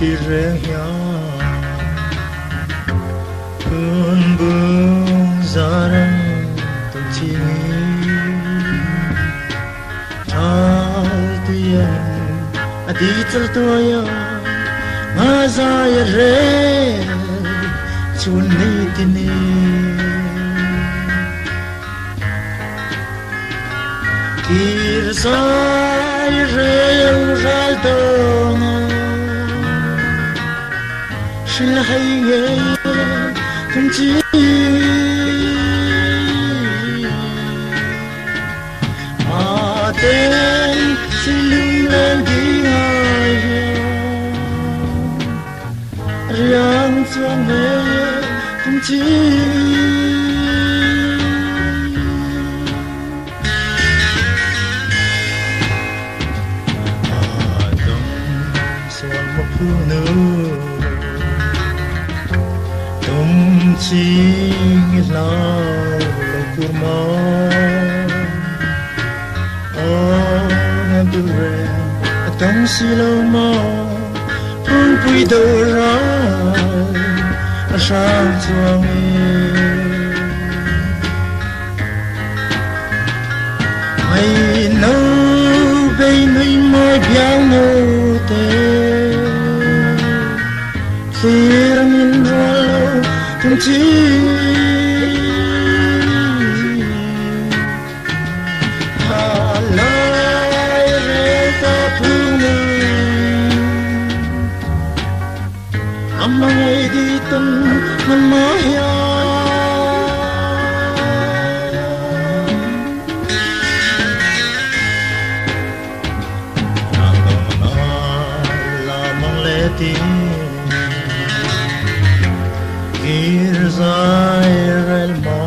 chỉ riêng nhau cơn bướm giá răng từng chi nghĩ thao tiền đi tới tôi mà ra re chun ni tini kir sai re raldona shil hay tum chi a tên xin lên đi riang chuan về tum chi TUMCHHINGI LEH pangai di teng memaya lamang leti kirzai rel ma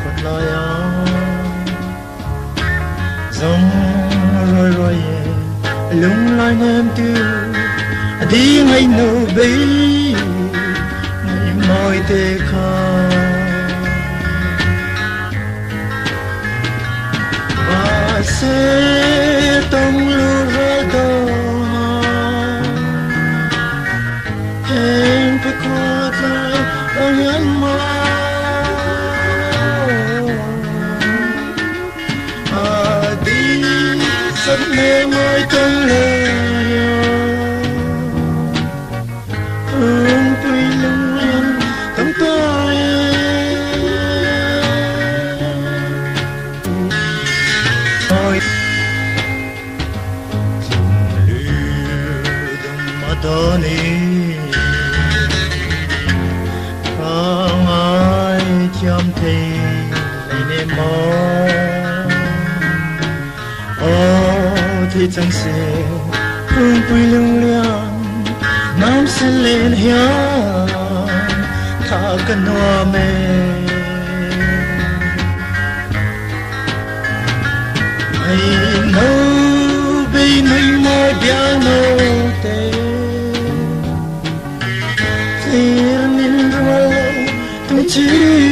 patlaya zong roi roi lung lai nem tu đi ngày nụ bấy ngày mỏi tê kha và sẽ tông lu ra đâu em phải qua lại ở nhẫn mơ đi rất mê mỏi trong lời pangai chăm thì nên mơ thì chẳng sẽ hương vui lung liang nam sẽ lên hiá thả cần hoa mê ai nấu bên mình môi biang nô tê TUMCHHINGI